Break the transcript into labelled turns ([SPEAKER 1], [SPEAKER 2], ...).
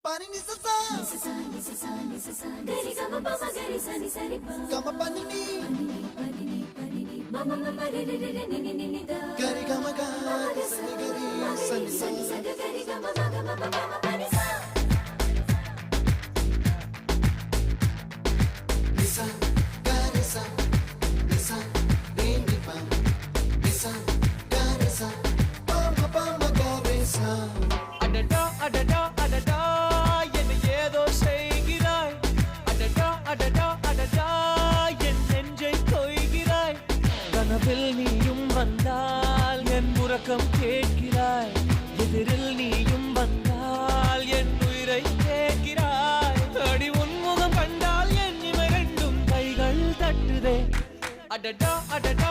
[SPEAKER 1] Pani ni sa sa gari ga ma pa ma gari sa ni sa ri pa ga ma pa ni ma ma ma ma re re re ni ni ni da gari ga ma ga sa ni gari sa ni sa gari ga ma ga ma pa ma pa ni sa ni sa gari sa re ni pa ni sa gari sa pa ma gari sa
[SPEAKER 2] adada adada adada என்ன ஏதோ செய்கிறாய் adada adada adada என் நெஞ்சை கொய்கிறாய் கனவில் நீயும் வந்தால் என் உறக்கம் கேட்கிறாய் எதிரில் நீயும் வந்தால் என் உயிரை கேட்கிறாய் அடி உன்முகம் கண்டால் என் இமை ரெண்டும் கைகள் தட்டுதே adada adada